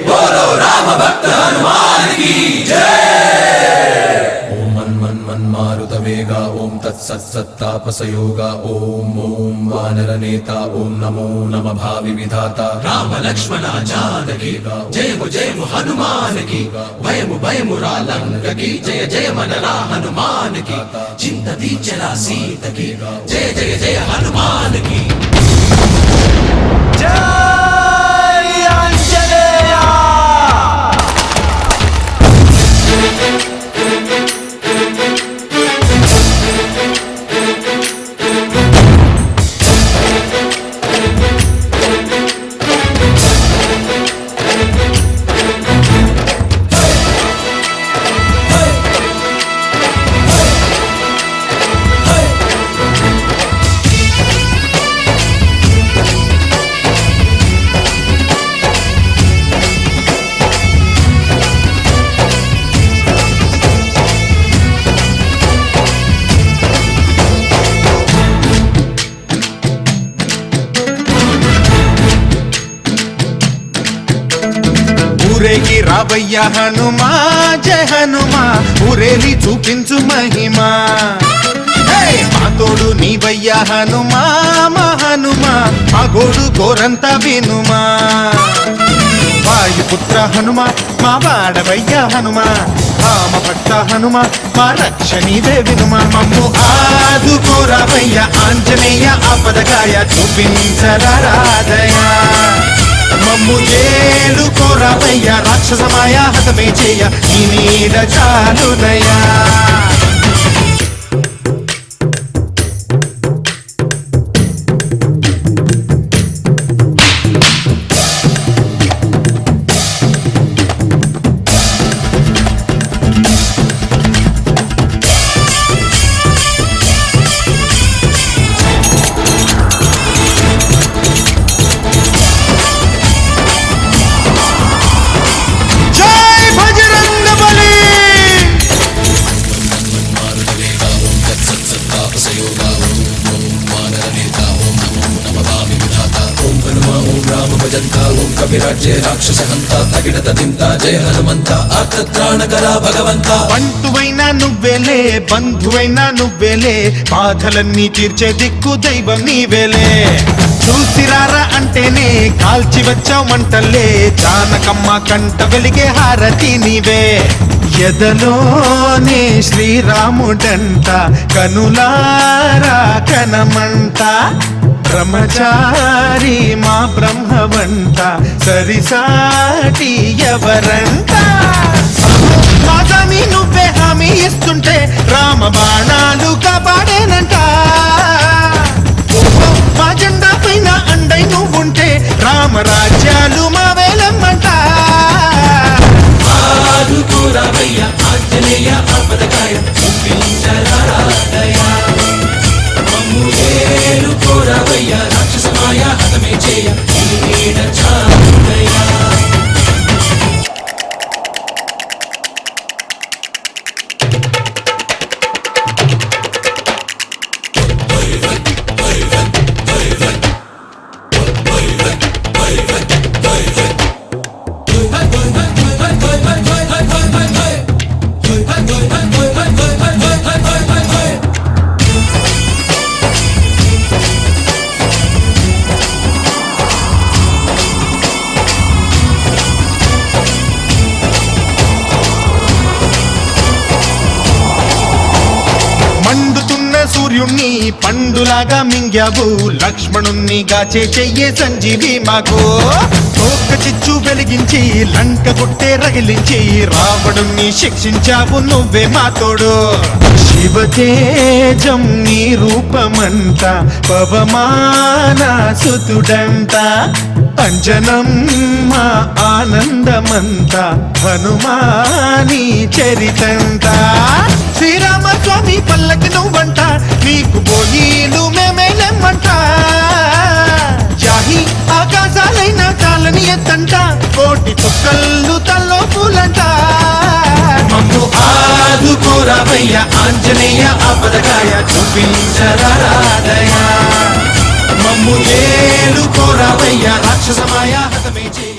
बोलो राम भक्त हनुमान की जय। ओम मन मन मन मारुत वेगा ओम तत्सत्तापसयोगा ओम ओम वानर नेता ओम नमो नम भावि विधाता राम लक्ष्मण जानकी जय हनुमान की भयमु भयमु रालंक की जय जय मनरा हनुमान की चिंत दीचला सीत की जय जय जय हनुमान की जय। ఊరేగి రావయ్య హనుమా జయ హనుమా ఊరేలి చూపించు మహిమా మా తోడు నీవయ్య హనుమా మా హనుమా మా గోడు కోరంత వినుమా వాయుపుత్ర హనుమా మా వాడవయ్య హనుమా రామ భక్త హనుమా మా రక్షణీవే వినుమా మమ్ము ఆదుకోరావయ్య ఆంజనేయ ఆపదకాయ చూపించరాదయ మమ్ము చేలుకోరావయ్య రాక్షసమాయ హతమే చేయ ఈ నీడ చాలునయా विराज्य राक्षस हंता तगिड़त दिंता जय हनुमंत आर्तत्राणकरा भगवंत బంటువైనా నువ్వేలే బంధువైనా నువ్వేలే బాధలన్నీ తీర్చే దిక్కు దైవం నీవేలే చూసిరారా అంటేనే కాల్చి వచ్చావు మంటల్లే జానకమ్మ కంట వెలిగే హారతి నీవే ఎదలోనే శ్రీరాముడంట కనులారా కనమంట బ్రహ్మచారి మా బ్రహ్మవంట సరిసాటి ఎవరంట మా స్వామి నువ్వే హామీ ఇస్తుంటే రామ బాణాలు కాపాడేనంట మా జెండా పైన అండై నువ్వుంటే రామరాజ్యాలు మా వేలమ్మంట ఆదుకోరావయ్య ఆంజనేయ ఆపదకాయ చూపించరాదయ మమ్ము చేలుకోరావయ్య రాక్షసమాయ హతమే చేయ ఈ నీడ చాలునయా సూర్యుణ్ణి పండులాగా మింగావు లక్ష్మణుణ్ణి గాచే చెయ్యే సంజీవి మాకు తోక చిచ్చు వెలిగించి లంక కొట్టే రగిలించి రావణుణ్ణి శిక్షించావు నువ్వే మాతోడు శివతేజం నీ రూపమంట పవమాన సుతుడంట అంజనం మా ఆనందమంత హనుమాని చరితంట శ్రీరామస్వామి పల్లకి నువ్వంట నీకు పోయిలు మేమేలెమ్మంట జాహి ఆకాశాలైన చాలని ఎత్తంట కోటి చుక్కళ్ళు తల్లో పూలంట మమ్ము ఆదుకోరావయ్య ఆంజనేయ ఆపదకాయ చూపించరాదయా మమ్ము ఏలుకోరావయ్యా రాక్షసమాయా హతమే చేయ